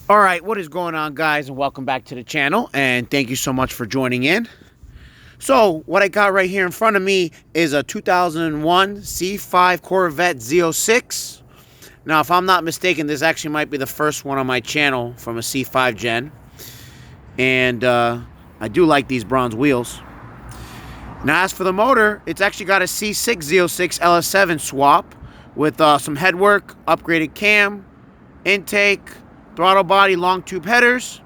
All right, what is going on, guys, and welcome back to the channel, and thank you so much for joining in. So what I got right here in front of me is a 2001 C5 Corvette Z06. Now, if I'm not mistaken, this actually might be the first one on my channel from a C5 gen, and I do like these bronze wheels. Now, as for the motor, it's actually got a C6 Z06 LS7 swap with some headwork, upgraded cam, intake, throttle body, long tube headers,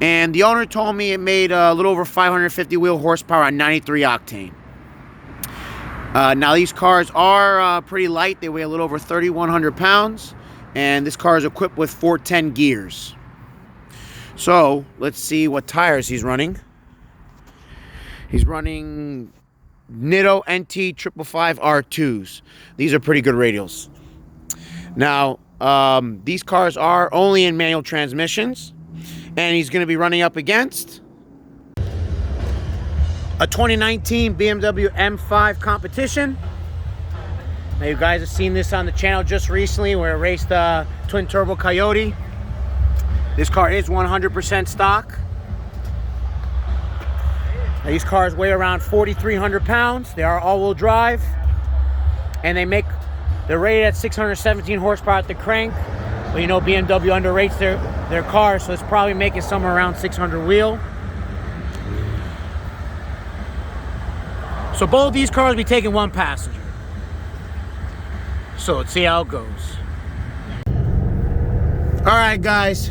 and the owner told me it made a little over 550 wheel horsepower on 93 octane. Now these cars are pretty light. They weigh a little over 3,100 pounds, and this car is equipped with 410 gears. So let's see what tires he's running. He's running Nitto NT 555 R2s. These are pretty good radials. Now, these cars are only in manual transmissions, and he's going to be running up against a 2019 BMW M5 Competition. Now, you guys have seen this on the channel just recently where it raced the twin turbo Coyote. This car is 100% stock. Now, these cars weigh around 4,300 pounds. They are all-wheel drive, and they're rated at 617 horsepower at the crank. But you know, BMW underrates their cars, so it's probably making somewhere around 600 wheel. So both these cars will be taking one passenger. So let's see how it goes. Alright, guys.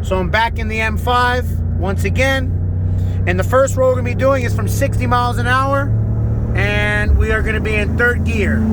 So I'm back in the M5 once again. And the first roll we're going to be doing is from 60 miles an hour. And we are going to be in third gear.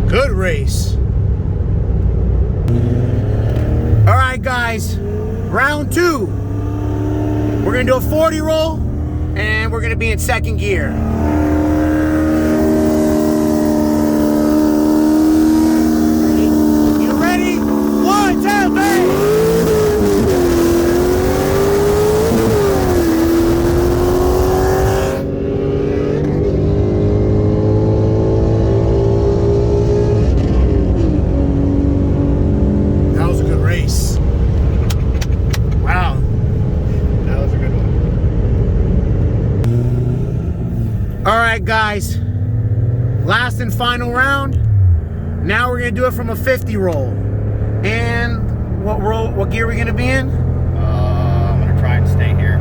Good race. All right, guys, round two. We're gonna do a 40 roll, and we're gonna be in second gear. You ready? 1, 2, 3. Alright, guys, last and final round. Now we're going to do it from a 50 roll. And what gear are we going to be in? I'm going to try and stay here.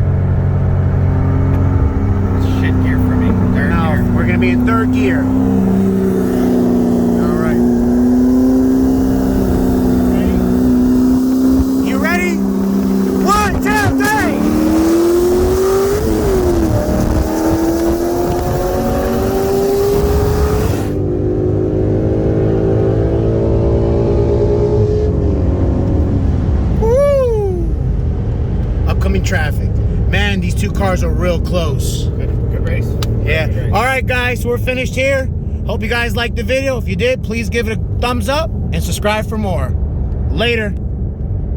It's shit gear for me. Third gear. We're going to be in third gear. Alright. Ready? You ready? 1, 2, 3! Traffic. Man, these two cars are real close. Good race. Yeah. All right, guys, so we're finished here. Hope you guys liked the video. If you did, please give it a thumbs up and subscribe for more. Later.